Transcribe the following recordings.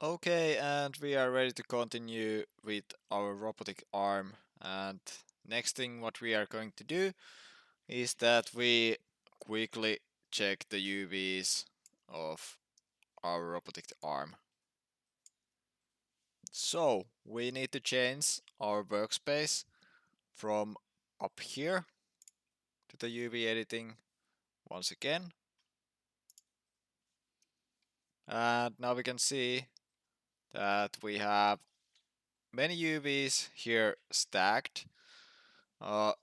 Okay, and we are ready to continue with our robotic arm. And next thing what we are going to do is that we quickly check the UVs of our robotic arm. So we need to change our workspace from up here to the UV editing once again. And now we can see that we have many UVs here stacked. Uh,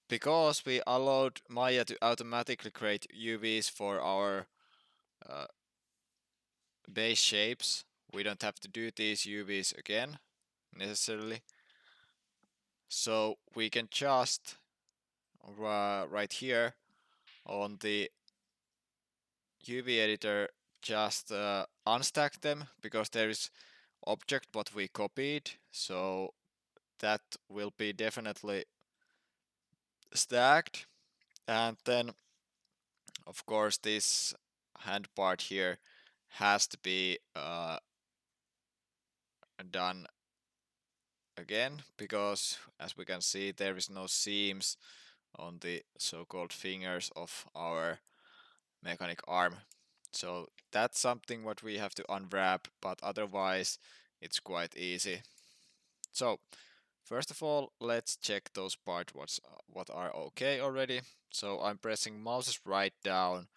Because we allowed Maya to automatically create UVs for our uh, base shapes, we don't have to do these UVs again necessarily. So we can just right here on the UV editor just unstack them because there is object what we copied, so that will be definitely stacked. And then of course this hand part here has to be done again because as we can see there is no seams on the so-called fingers of our mechanic arm. So that's something what we have to unwrap, but otherwise it's quite easy. So first of all, let's check those parts what are okay already. So I'm pressing mouse's right down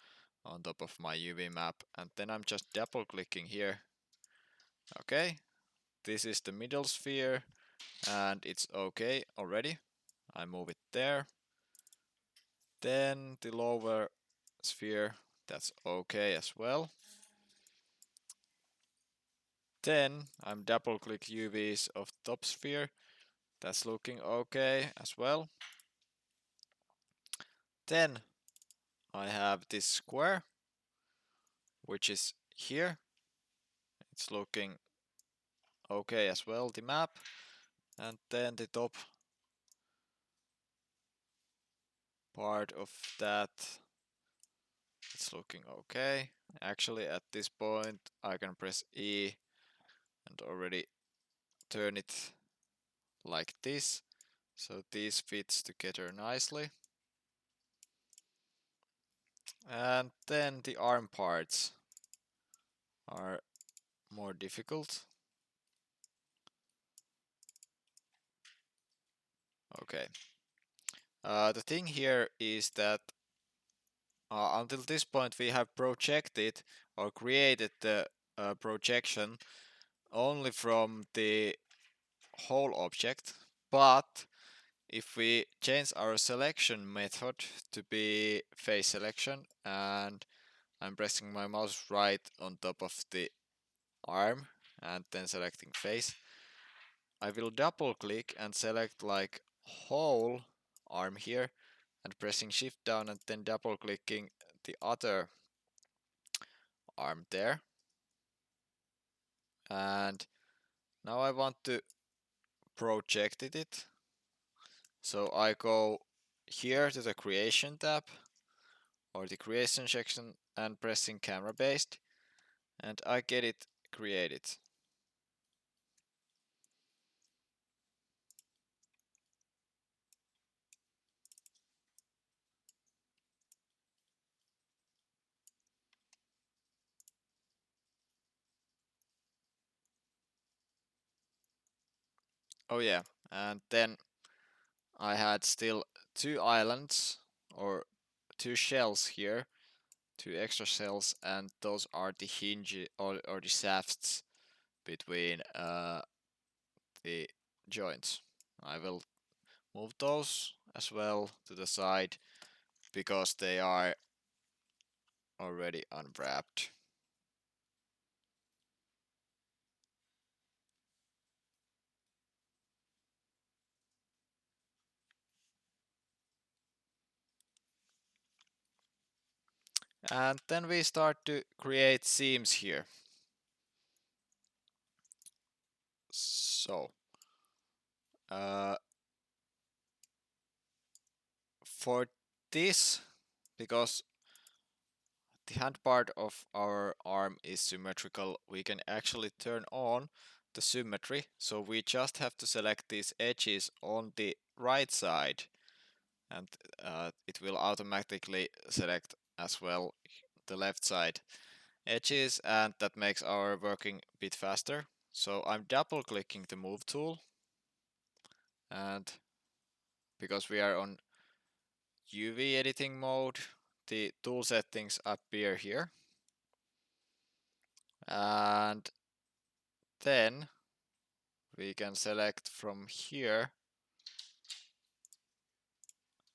on top of my UV map, and then I'm just double clicking here. Okay, this is the middle sphere and it's okay already. I move it there. Then the lower sphere, that's okay as well. Then I'm double click UVs of top sphere. That's looking okay as well. Then I have this square, which is here. It's looking okay as well, the map. And then the top part of that, it's looking okay. Actually, at this point, I can press E and already turn it like this. So these fits together nicely. And then the arm parts are more difficult. Okay. The thing here is that until this point we have projected or created the projection only from the whole object, but if we change our selection method to be face selection and I'm pressing my mouse right on top of the arm and then selecting face, I will double click and select like whole arm here and pressing shift down and then double clicking the other arm there. And now I want to project it. So I go here to the creation tab or the creation section and pressing camera based and I get it created. Oh yeah, and then I had still two islands or two shells here, two extra shells, and those are the hinge or the shafts between the joints. I will move those as well to the side because they are already unwrapped. And then we start to create seams here. So uh, for this, because the hand part of our arm is symmetrical, we can actually turn on the symmetry. So we just have to select these edges on the right side, and it will automatically select as well the left side edges, and that makes our working a bit faster. So I'm double clicking the move tool, and because we are on UV editing mode, the tool settings appear here. And then we can select from here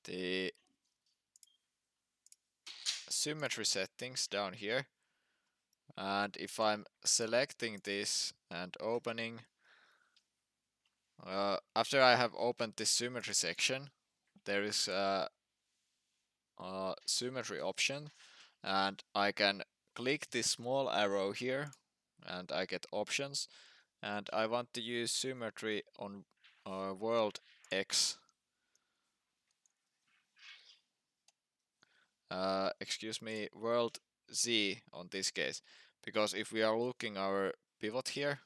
the symmetry settings down here. And if I'm selecting this and opening, after I have opened this symmetry section, there is a symmetry option, and I can click this small arrow here and I get options, and I want to use symmetry on world X. Excuse me, world Z on this case, because if we are looking our pivot here,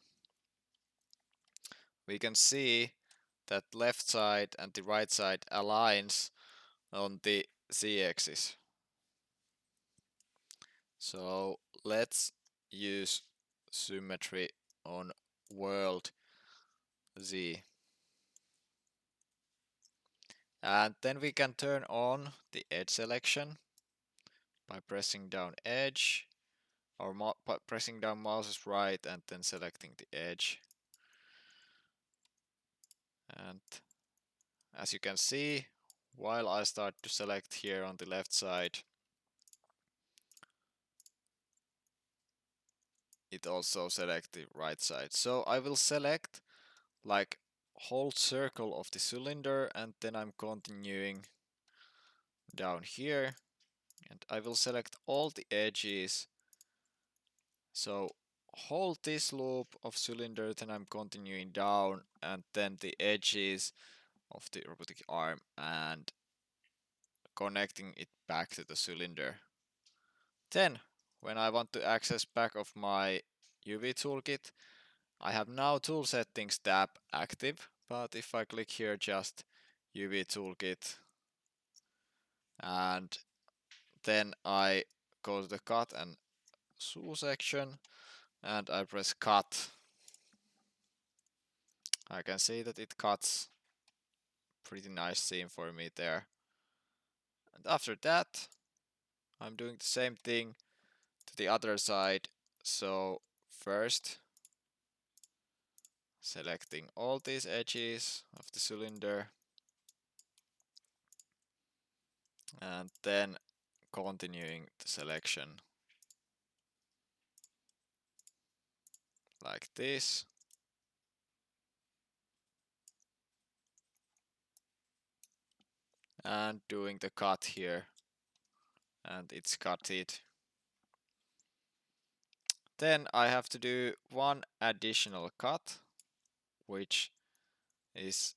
we can see that left side and the right side aligns on the Z-axis. So let's use symmetry on world Z. And then we can turn on the edge selection by pressing down edge, or pressing down mouse's right and then selecting the edge. And as you can see, while I start to select here on the left side, it also selects the right side. So I will select like whole circle of the cylinder, and then I'm continuing down here, and I will select all the edges. So hold this loop of cylinder, then I'm continuing down, and then the edges of the robotic arm and connecting it back to the cylinder. Then, when I want to access back of my UV toolkit, I have now tool settings tab active, but if I click here just UV toolkit, and then I go to the cut and sew section, and I press cut, I can see that it cuts pretty nice seam for me there. And after that, I'm doing the same thing to the other side. So first, selecting all these edges of the cylinder, and then continuing the selection like this. And doing the cut here, and it's cutted. Then I have to do one additional cut, which is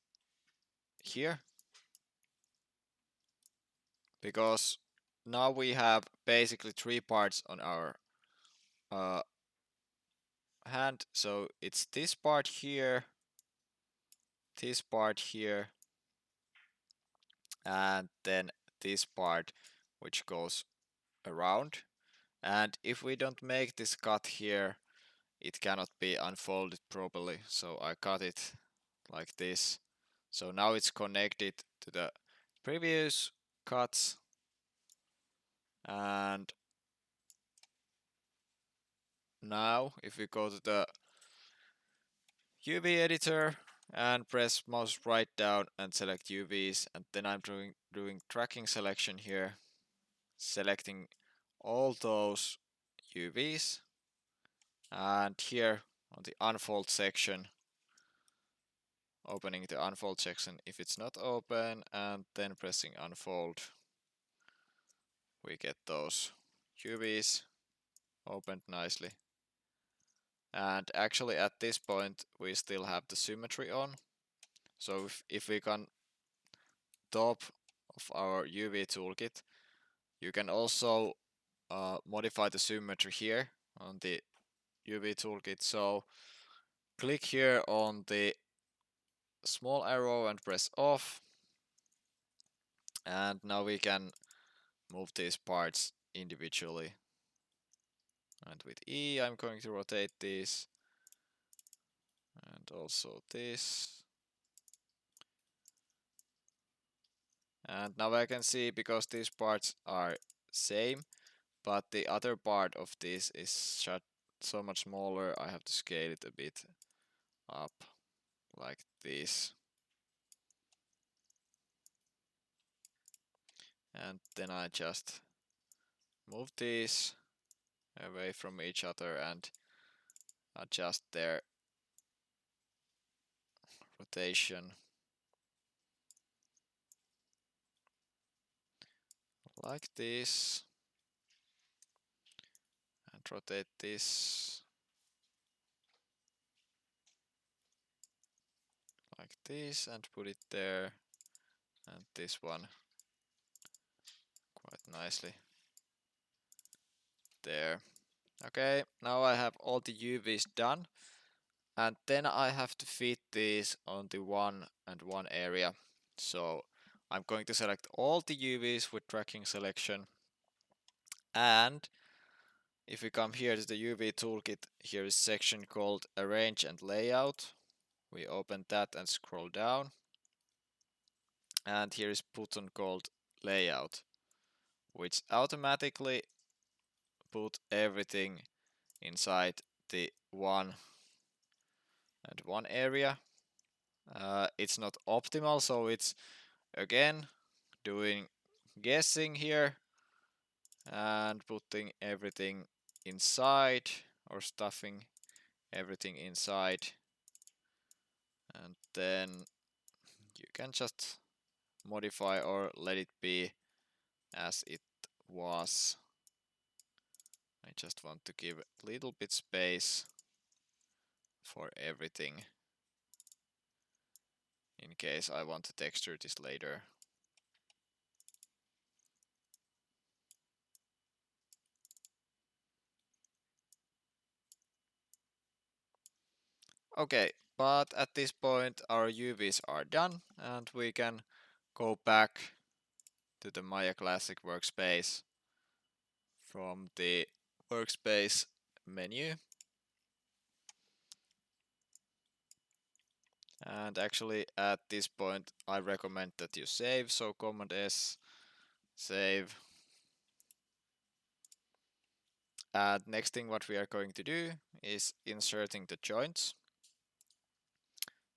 here, because now we have basically three parts on our hand. So it's this part here, this part here, and then this part which goes around. And if we don't make this cut here, it cannot be unfolded properly. So I cut it like this. So now it's connected to the previous cuts, and now if we go to the UV editor and press mouse right down and select UVs, and then I'm doing tracking selection here, selecting all those UVs, and here on the unfold section, opening the unfold section if it's not open, and then pressing unfold, we get those UVs opened nicely. And actually at this point we still have the symmetry on. So if we can top of our UV toolkit, you can also modify the symmetry here on the UV toolkit. So click here on the small arrow and press off, and now we can move these parts individually. And with E I'm going to rotate these, and also this. And now I can see, because these parts are same, but the other part of this is so much smaller, I have to scale it a bit up like this. And then I just move these away from each other and adjust their rotation like this, and rotate this like this and put it there, and this one quite nicely there. Okay, now I have all the UVs done, and then I have to fit these on the one and one area. So I'm going to select all the UVs with tracking selection, and if we come here to the UV toolkit, here is section called Arrange and Layout. We open that and scroll down, and here is button called Layout, which automatically put everything inside the one and one area. It's not optimal, so it's again doing guessing here and putting everything inside, or stuffing everything inside, and then you can just modify or let it be as it was. I just want to give a little bit space for everything in case I want to texture this later. Okay, but at this point our UVs are done, and we can go back to the Maya Classic workspace from the workspace menu. And actually at this point I recommend that you save, so Command S, save. And next thing what we are going to do is inserting the joints.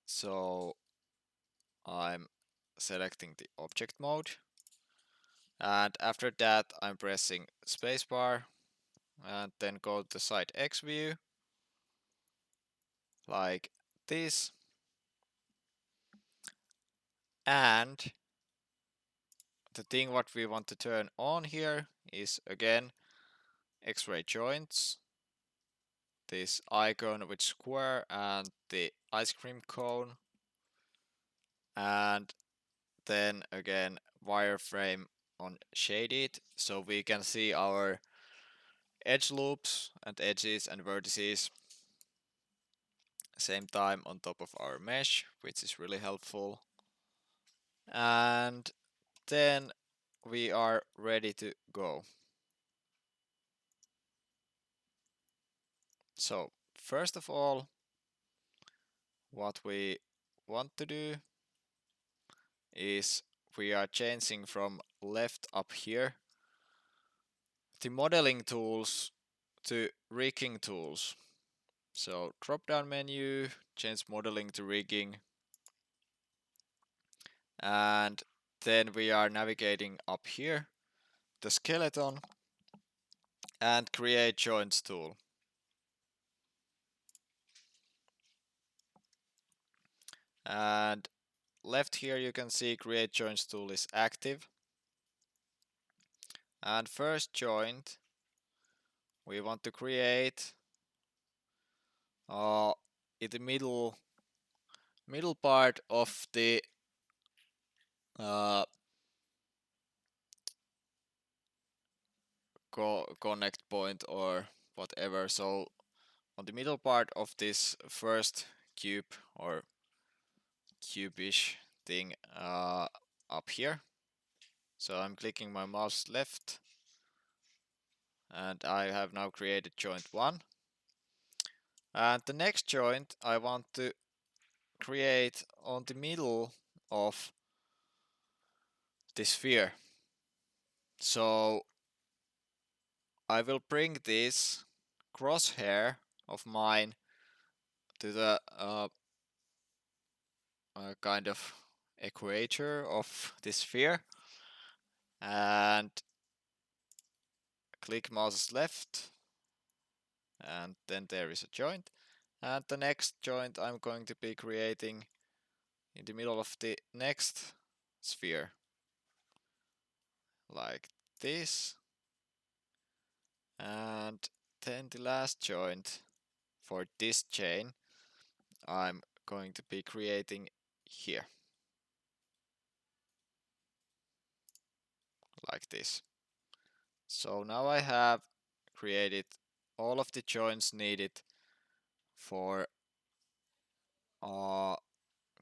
So I'm selecting the object mode, and after that I'm pressing spacebar, and then go to side X view like this, and the thing what we want to turn on here is again X-ray joints, this icon with square and the ice cream cone, and then again wireframe on shaded, so we can see our edge loops and edges and vertices same time on top of our mesh, which is really helpful. And then we are ready to go. So first of all, what we want to do is we are changing from left up here the modeling tools to rigging tools. So drop down menu, change modeling to rigging, and then we are navigating up here the skeleton and create joints tool. And left here you can see create joints tool is active, and first joint we want to create in the middle part of the uh, connect point or whatever. So on the middle part of this first cube or cube-ish thing up here. So I'm clicking my mouse left and I have now created joint 1. And the next joint I want to create on the middle of the sphere. So I will bring this crosshair of mine to the kind of equator of this sphere and click mouse left, and then there is a joint. And the next joint I'm going to be creating in the middle of the next sphere, like this. And then the last joint for this chain I'm going to be creating here, like this. So now I have created all of the joints needed for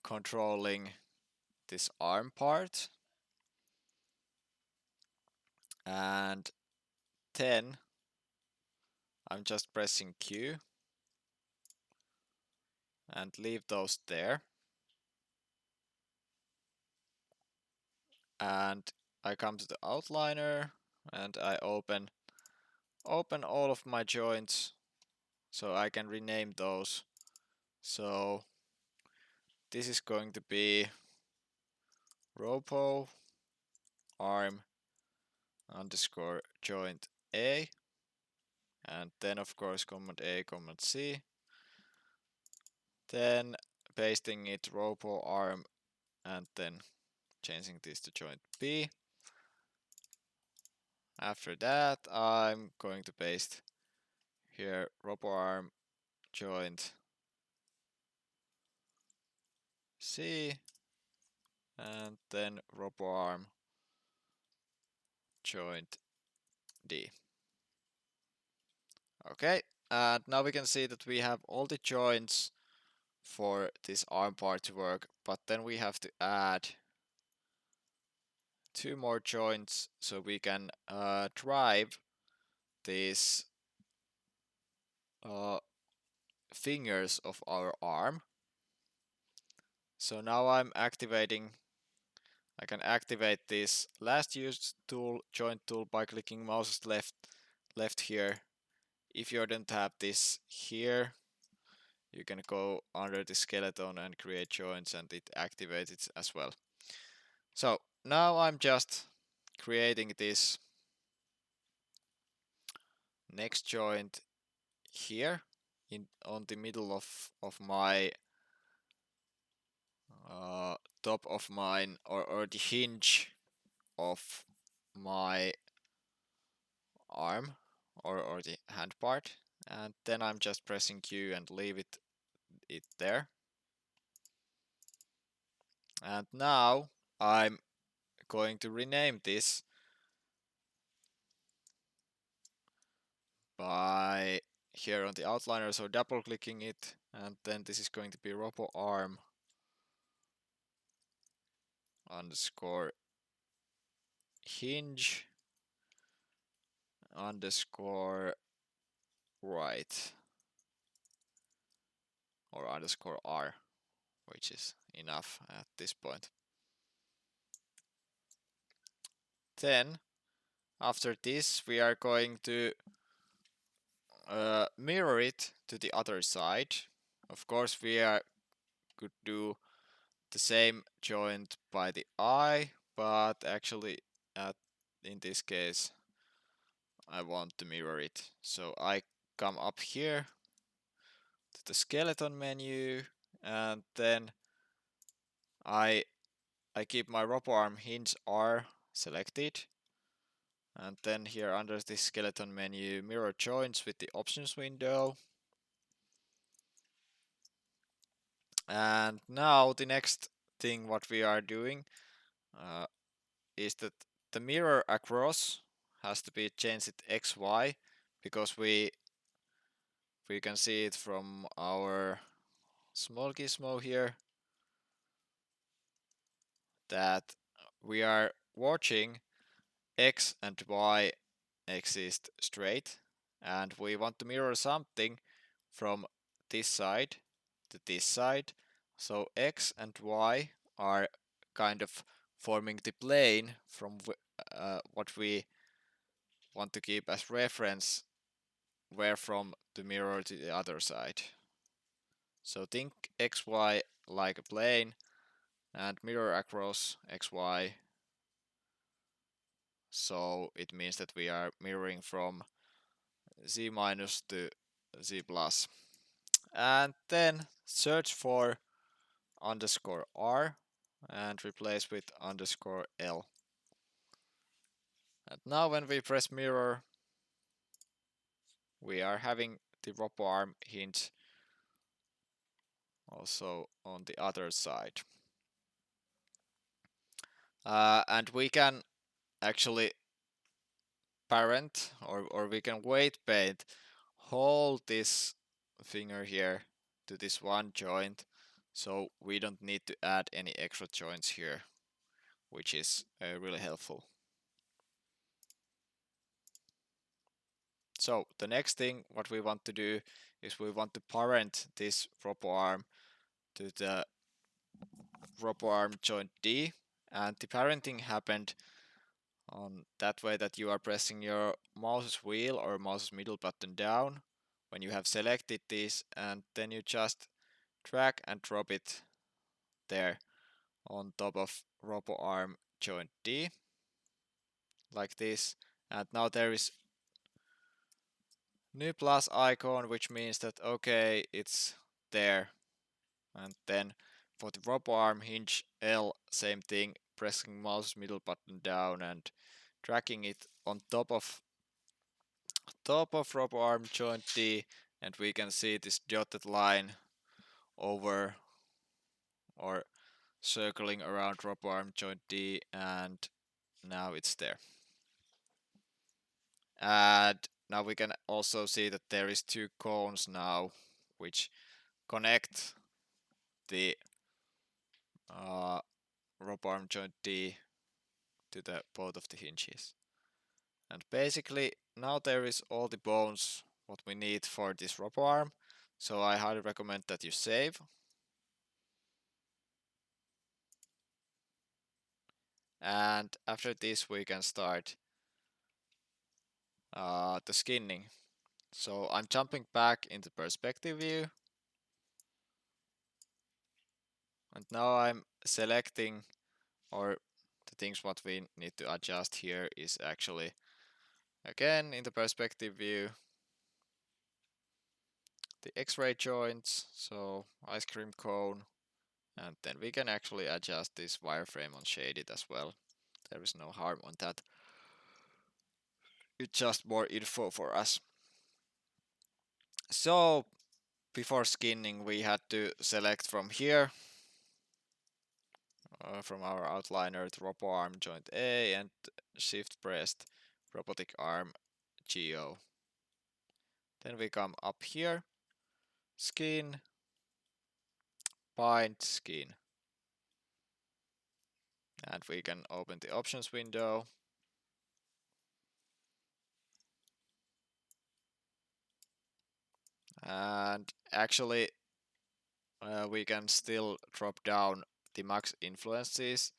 controlling this arm part. And then I'm just pressing Q and leave those there. And I come to the outliner and I open all of my joints so I can rename those. So this is going to be robo arm underscore joint A, and then of course command A, command C, then pasting it robo arm and then changing this to joint B. After that I'm going to paste here robo arm joint C and then robo arm joint D. Okay, and now we can see that we have all the joints for this arm part to work, but then we have to add 2 more joints so we can drive these fingers of our arm. So now I can activate this last used tool, joint tool, by clicking mouse left here. If you don't have this here, you can go under the skeleton and create joints and it activates it as well. So now I'm just creating this next joint here on the middle of my top of mine or the hinge of my arm or the hand part, and then I'm just pressing Q and leave it there. And now I'm going to rename this by here on the outliner, so double clicking it, and then this is going to be robo arm underscore hinge underscore right or underscore R, which is enough at this point. Then after this we are going to mirror it to the other side. Of course we could do the same joint by the eye, but actually in this case I want to mirror it. So I come up here to the skeleton menu and then I keep my robo arm hinge R selected, and then here under the skeleton menu mirror joints with the options window. And now the next thing what we are doing is that the mirror across has to be changed to XY because we can see it from our small gizmo here that we are watching X and Y exist straight, and we want to mirror something from this side to this side. So X and Y are kind of forming the plane from what we want to keep as reference where from to mirror to the other side. So think XY like a plane and mirror across XY. So it means that we are mirroring from Z minus to Z plus. And then search for underscore R and replace with underscore L. And now when we press mirror, we are having the robo arm hinge also on the other side. And we can actually parent or we can weight paint hold this finger here to this one joint, so we don't need to add any extra joints here, which is really helpful. So the next thing what we want to do is we want to parent this robo arm to the robo arm joint D, and the parenting happened on that way that you are pressing your mouse's wheel or mouse's middle button down when you have selected this, and then you just drag and drop it there on top of robo arm joint D like this. And now there is new plus icon, which means that okay, it's there. And then for the robo arm hinge L, same thing, pressing mouse middle button down and dragging it on top of robo arm joint D, and we can see this dotted line over or circling around robo arm joint D, and now it's there. And now we can also see that there is two cones now which connect the robo arm joint D to the both of the hinges. And basically now there is all the bones what we need for this robo arm, so I highly recommend that you save. And after this we can start the skinning. So I'm jumping back into perspective view, and now I'm selecting, or the things what we need to adjust here is actually again in the perspective view the X-ray joints, so ice cream cone, and then we can actually adjust this wireframe on shaded as well. There is no harm on that. It's just more info for us. So before skinning we had to select from here from our outliner the robo arm joint A and shift pressed robotic arm GO. Then we come up here, skin, bind skin, and we can open the options window. And actually we can still drop down the max influences.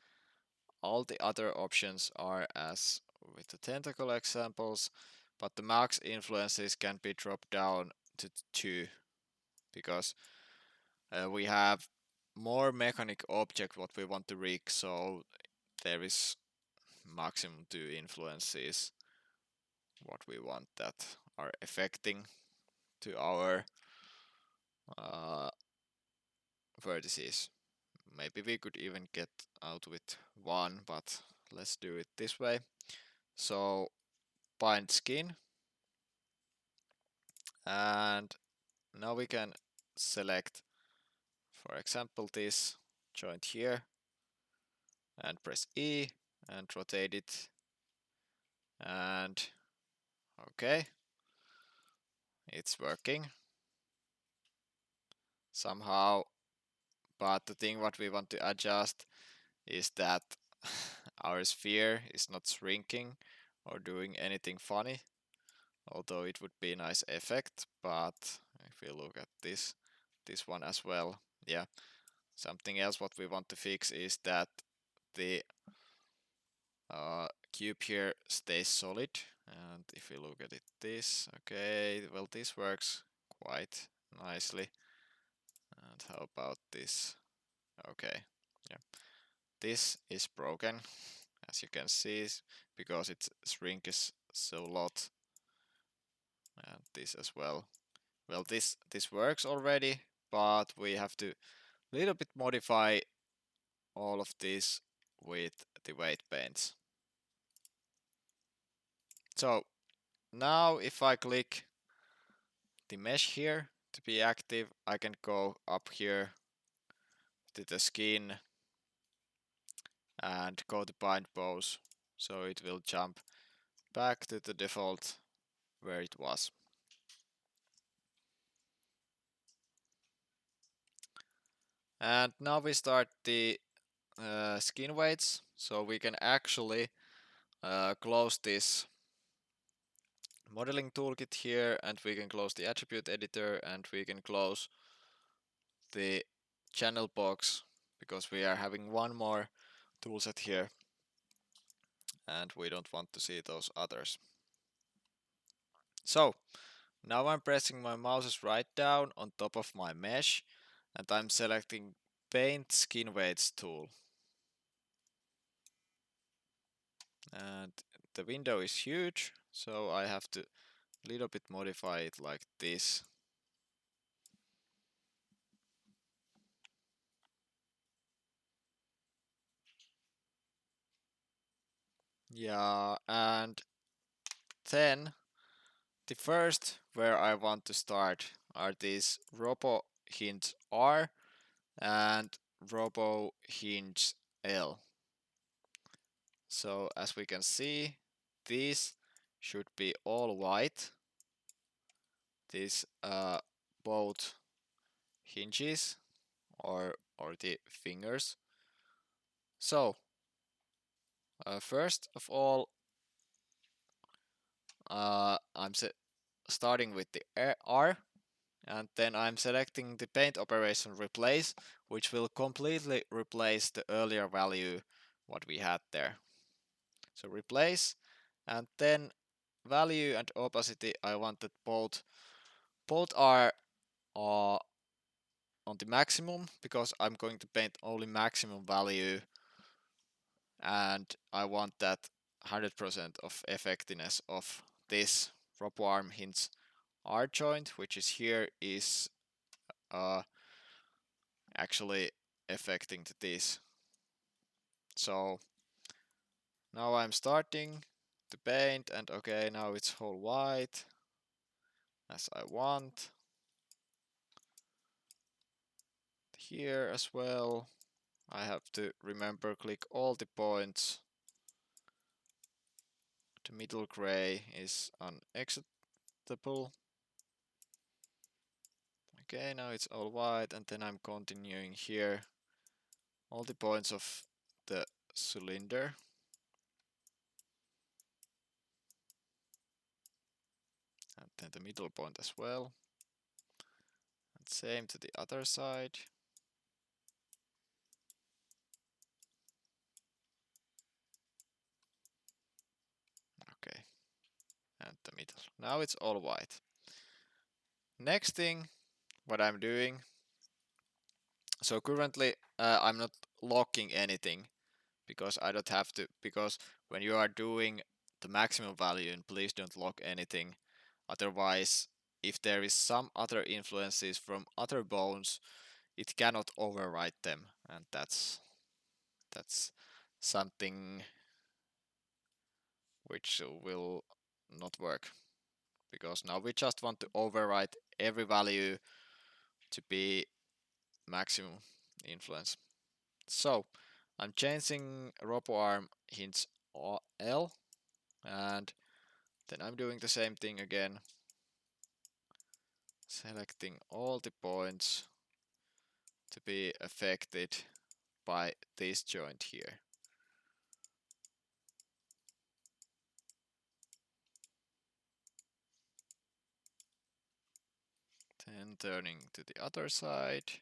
All the other options are as with the tentacle examples, but the max influences can be dropped down to 2 because we have more mechanic object what we want to rig, so there is maximum 2 influences what we want that are affecting to our vertices. Maybe we could even get out with 1, but let's do it this way. So bind skin, and now we can select, for example, this joint here and press E and rotate it And okay, it's working somehow. But the thing what we want to adjust is that our sphere is not shrinking or doing anything funny, although it would be a nice effect. But if we look at this one as well, yeah, something else what we want to fix is that the cube here stays solid. And if we look at it, this, okay, well, this works quite nicely. And how about this? Okay, yeah, this is broken, as you can see, because its shrink is so lot. And this as well. Well, this works already, but we have to little bit modify all of this with the weight paints. So now if I click the mesh here to be active, I can go up here to the skin and go to bind pose, so it will jump back to the default where it was. And now we start the skin weights, so we can actually close this modeling toolkit here, and we can close the attribute editor, and we can close the channel box, because we are having one more toolset here and we don't want to see those others. So now I'm pressing my mouse's right down on top of my mesh and I'm selecting paint skin weights tool. And the window is huge, so I have to little bit modify it like this. Yeah, and then the first where I want to start are these Robo Hinge R and Robo Hinge L. So as we can see, these should be all white. These both hinges or the fingers. So first of all, I'm starting with the R, and then I'm selecting the paint operation replace, which will completely replace the earlier value what we had there. So replace, and then value and opacity, I want that both are on the maximum, because I'm going to paint only maximum value, and I want that 100% of effectiveness of this robo arm hinge R joint, which is here, is actually affecting this. So now I'm starting to paint, and okay, now it's whole white as I want. Here as well, I have to remember click all the points. The middle gray is unacceptable. Okay, now it's all white, and then I'm continuing here all the points of the cylinder. And then the middle point as well. And same to the other side. Okay, and the middle. Now it's all white. Next thing, what I'm doing. So currently I'm not locking anything, because I don't have to, because when you are doing the maximum value, and please don't lock anything, otherwise if there is some other influences from other bones, it cannot overwrite them, and that's something which will not work, because now we just want to overwrite every value to be maximum influence. So I'm changing robo arm hinge L, And then I'm doing the same thing again, selecting all the points to be affected by this joint here. Then turning to the other side.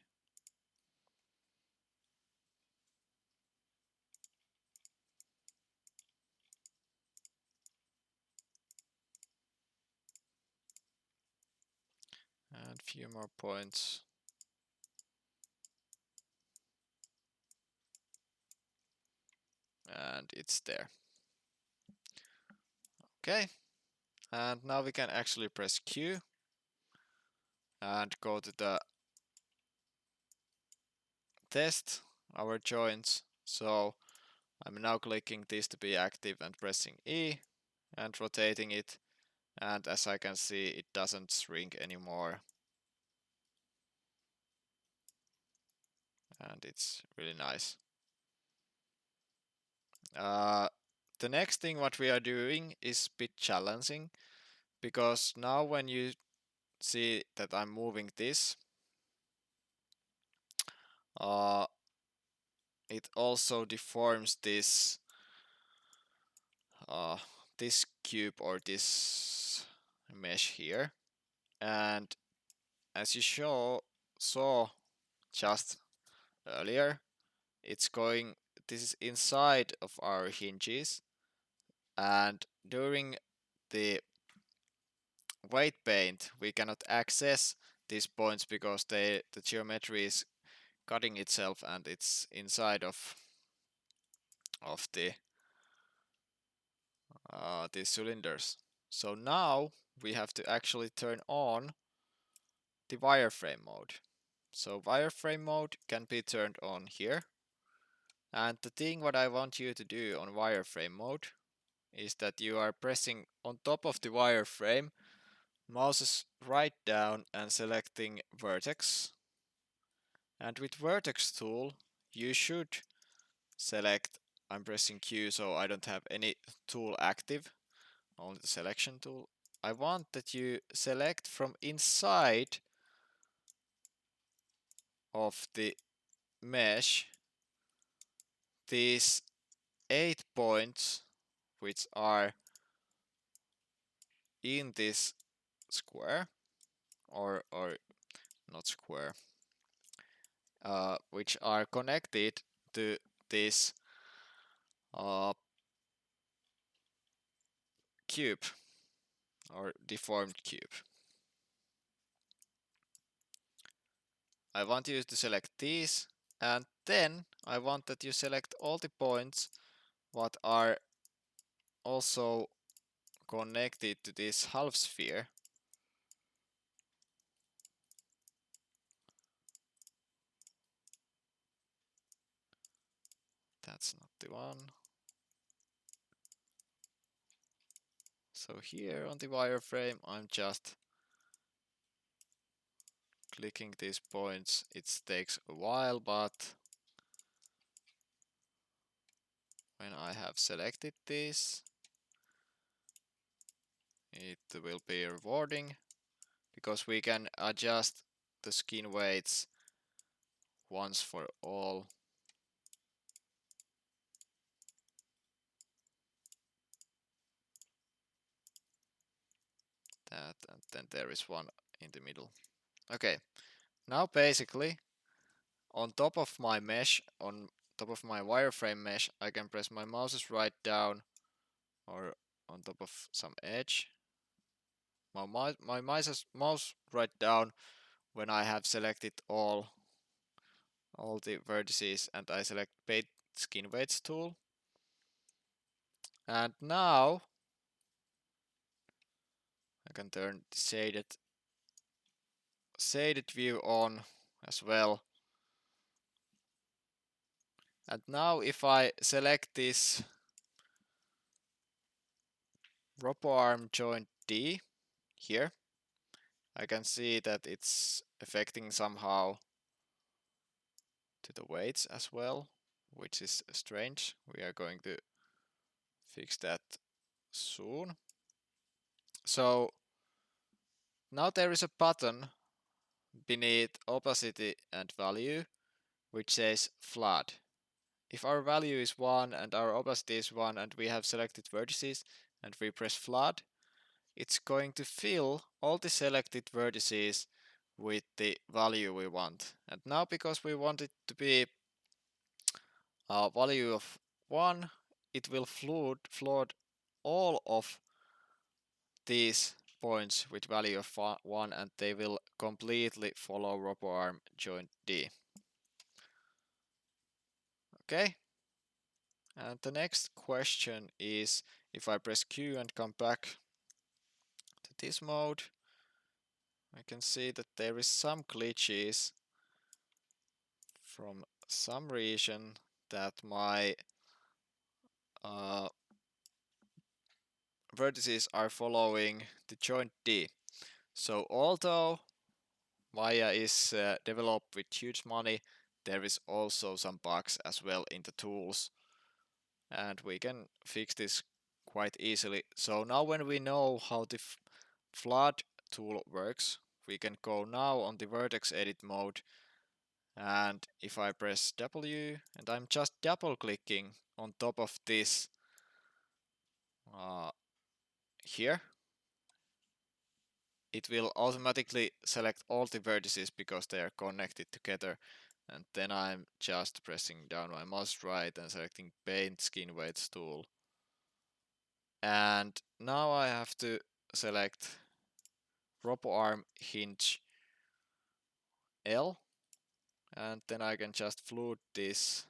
And few more points. And it's there. Okay. And now we can actually press Q and go to the test our joints. So I'm now clicking this to be active and pressing E and rotating it. And as I can see, it doesn't shrink anymore. And it's really nice. The next thing what we are doing is a bit challenging, because now when you see that I'm moving this, it also deforms this this cube or this mesh here. And as you saw just earlier, this is inside of our hinges, and during the weight paint we cannot access these points because the geometry is cutting itself and it's inside of the these cylinders. So now we have to actually turn on the wireframe mode. So wireframe mode can be turned on here. And the thing what I want you to do on wireframe mode is that you are pressing on top of the wireframe, mouse is right down and selecting vertex. And with vertex tool, you should select, I'm pressing Q so I don't have any tool active, only the selection tool. I want that you select from inside of the mesh these 8 points which are in this square, or not square, which are connected to this cube or deformed cube. I want you to select these, and then I want that you select all the points what are also connected to this half sphere. That's not the one. So here on the wireframe, I'm just clicking these points. It takes a while, but when I have selected this, it will be rewarding, because we can adjust the skin weights once for all. That, and then there is one in the middle. Okay, now basically on top of my mesh, on top of my wireframe mesh, I can press my mouse's right down or on top of some edge. My mouse right down when I have selected all the vertices, and I select paint skin weights tool. And now I can turn the shaded view on as well. And now if I select this RoboArm joint D here, I can see that it's affecting somehow to the weights as well, which is strange. We are going to fix that soon. So now there is a button beneath opacity and value which says flood. If our value is 1 and our opacity is 1 and we have selected vertices and we press flood, it's going to fill all the selected vertices with the value we want. And now because we want it to be a value of 1, it will flood all of these points with value of 1 and they will completely follow RoboArm joint D. Okay, and the next question is if I press Q and come back to this mode, I can see that there is some glitches from some region that my vertices are following the joint D. So although Maya is developed with huge money, there is also some bugs as well in the tools, and we can fix this quite easily. So now when we know how the flood tool works, we can go now on the vertex edit mode, and if I press W and I'm just double clicking on top of this here, it will automatically select all the vertices because they are connected together. And then I'm just pressing down my mouse right and selecting paint skin weights tool. And now I have to select RoboArm hinge L, and then I can just float this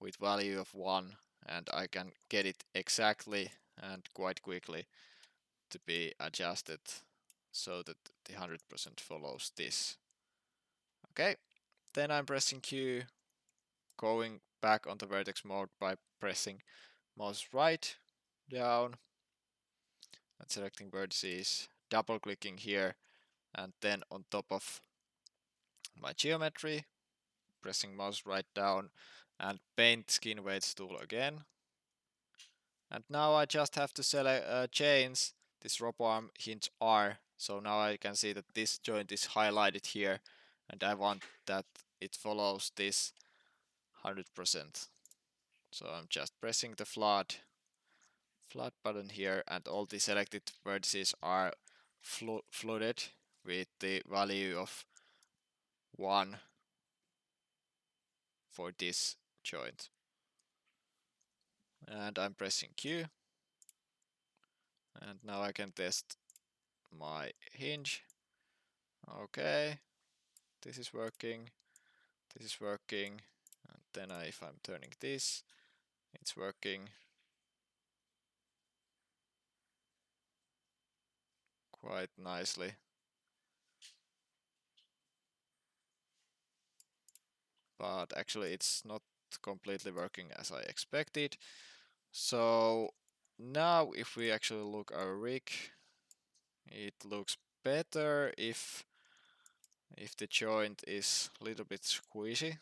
with value of 1 and I can get it exactly and quite quickly to be adjusted so that the 100% follows this. Okay, then I'm pressing Q, going back on the vertex mode by pressing mouse right down and selecting vertices, double clicking here, and then on top of my geometry, pressing mouse right down and paint skin weights tool again. And now I just have to select change this RoboArm hinge R. So now I can see that this joint is highlighted here, and I want that it follows this 100%. So I'm just pressing the flood button here, and all the selected vertices are flooded with the value of 1 for this joint. And I'm pressing Q, and now I can test my hinge. Okay, this is working, and then if I'm turning this, it's working quite nicely. But actually it's not completely working as I expected. So now if we actually look our rig, it looks better if the joint is a little bit squishy.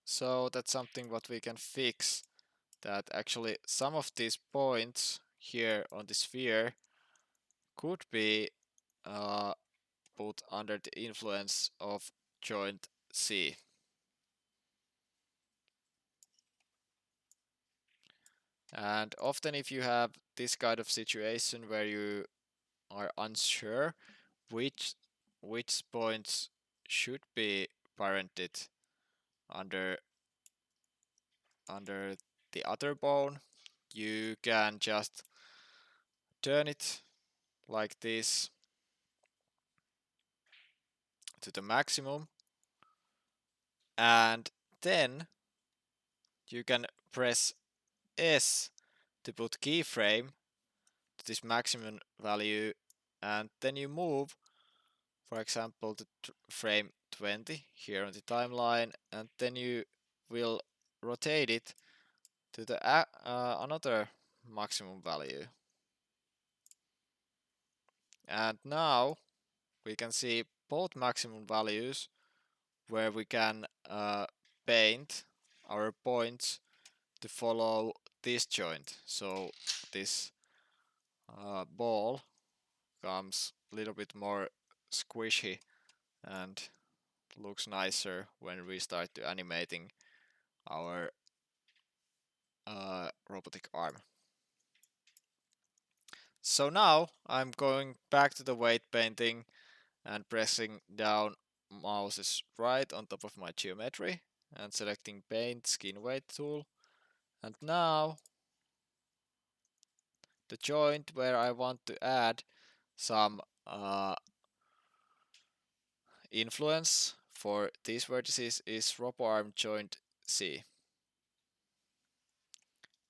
So that's something what we can fix, that actually some of these points here on the sphere could be put under the influence of joint C. And often if you have this kind of situation where you are unsure which points should be parented under the other bone, you can just turn it like this to the maximum, and then you can press S to put keyframe to this maximum value, and then you move, for example, to frame 20 here on the timeline, and then you will rotate it to the another maximum value. And now we can see both maximum values where we can paint our points to follow this joint, so this ball comes a little bit more squishy and looks nicer when we start to animating our robotic arm. So now I'm going back to the weight painting and pressing down mouse's right on top of my geometry and selecting paint skin weight tool. And now the joint where I want to add some influence for these vertices is RoboArm joint C.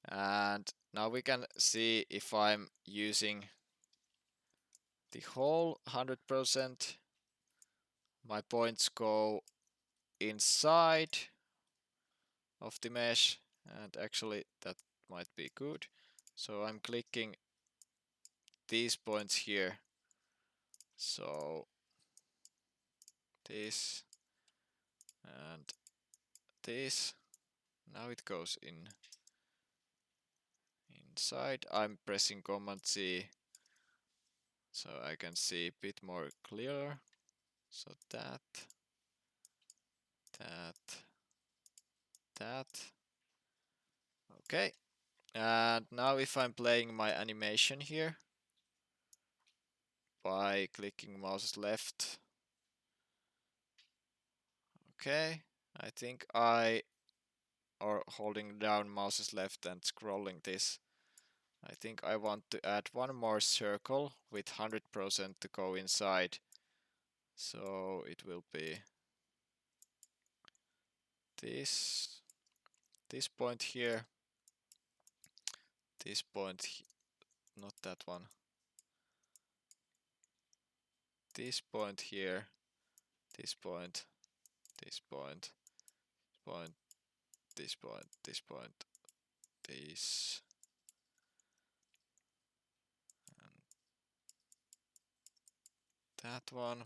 And now we can see if I'm using the whole 100%, my points go inside of the mesh, and actually that might be good. So I'm clicking these points here. So this and this. Now it goes inside. I'm pressing Command C so I can see a bit more clearer. So that, that. Okay. And now if I'm playing my animation here by clicking mouse left. Okay. I think or holding down mouse's left and scrolling this. I think I want to add one more circle with 100% to go inside. So it will be this point here, this point, not that one, this point here, this point, this point, point, this point, this point, this, and that one.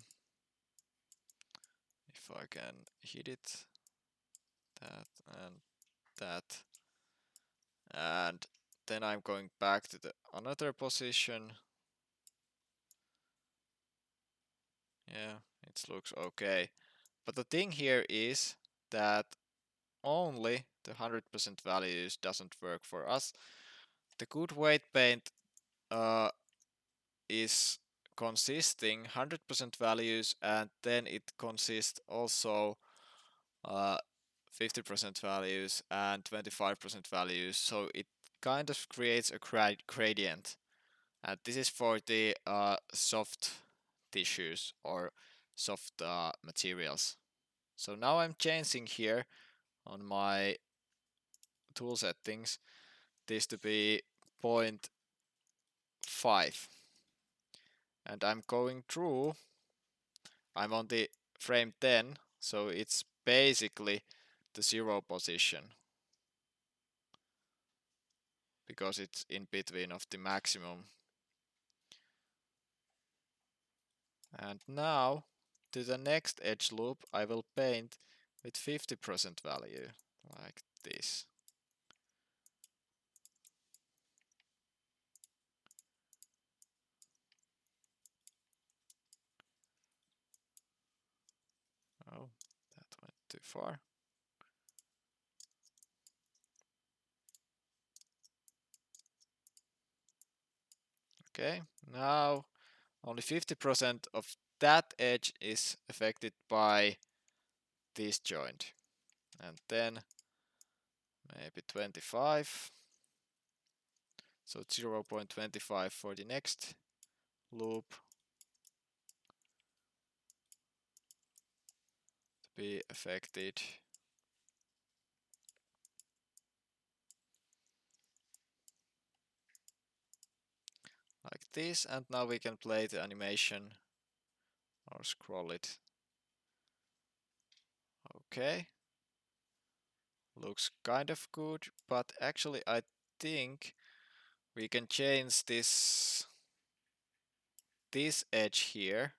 If I can hit it, that and that. And then I'm going back to the another position. Yeah, it looks okay. But the thing here is that only the 100% values doesn't work for us. The good weight paint is consisting 100% values, and then it consists also 50% values and 25% values, so it kind of creates a gradient. And this is for the soft tissues or soft materials. So now I'm changing here on my tool settings this to be 0.5, and I'm going through. I'm on the frame 10, so it's basically the 0 position because it's in between of the maximum. And now to the next edge loop I will paint with 50% value like this. Oh, that went too far. Okay, now only 50% of that edge is affected by this joint, and then maybe 25, so 0.25 for the next loop to be affected. Like this, and now we can play the animation or scroll it. Okay, looks kind of good, but actually I think we can change this edge here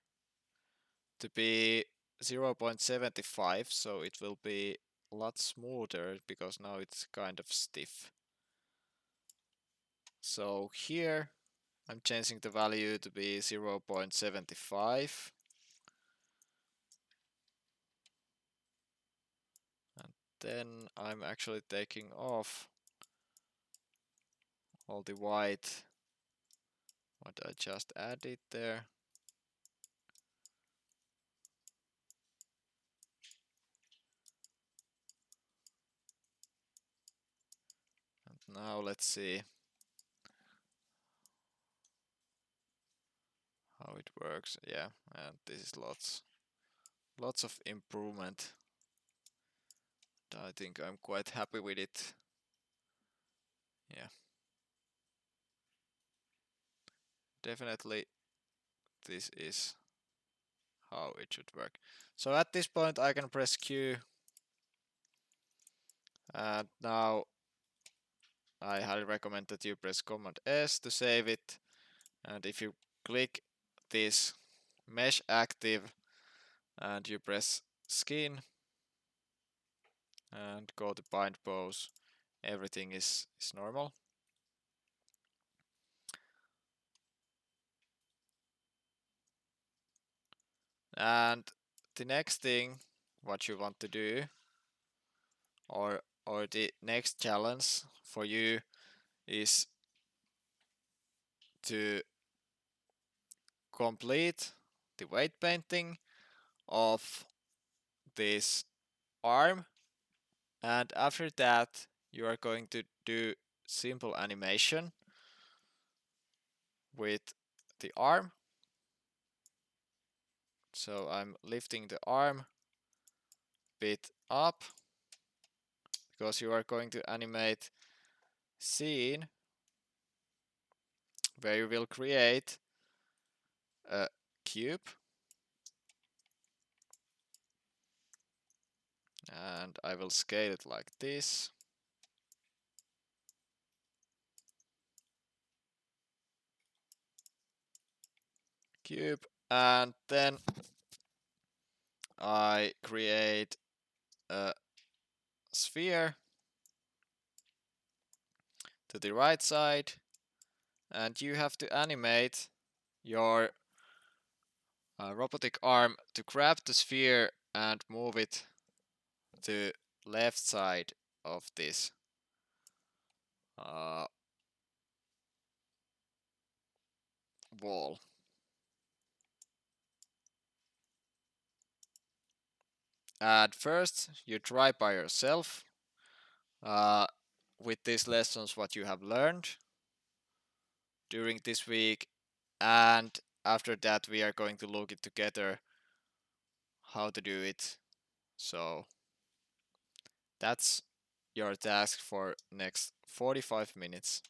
to be 0.75, so it will be a lot smoother because now it's kind of stiff. So here I'm changing the value to be 0.75, and then I'm actually taking off all the white what I just added there. And now let's see how it works. Yeah, and this is lots of improvement. I think I'm quite happy with it. Yeah, definitely this is how it should work. So at this point I can press Q, and now I highly recommend that you press Command S to save it, and if you click this mesh active and you press skin and go to bind pose, everything is normal. And the next thing what you want to do, or the next challenge for you, is to complete the weight painting of this arm, and after that you are going to do simple animation with the arm. So I'm lifting the arm bit up because you are going to animate scene where you will create a cube, and I will scale it like this. Cube, and then I create a sphere to the right side, and you have to animate your robotic arm to grab the sphere and move it to left side of this uh, wall. At first you try by yourself uh, with these lessons what you have learned during this week, and after that we are going to look it together how to do it. So that's your task for next 45 minutes.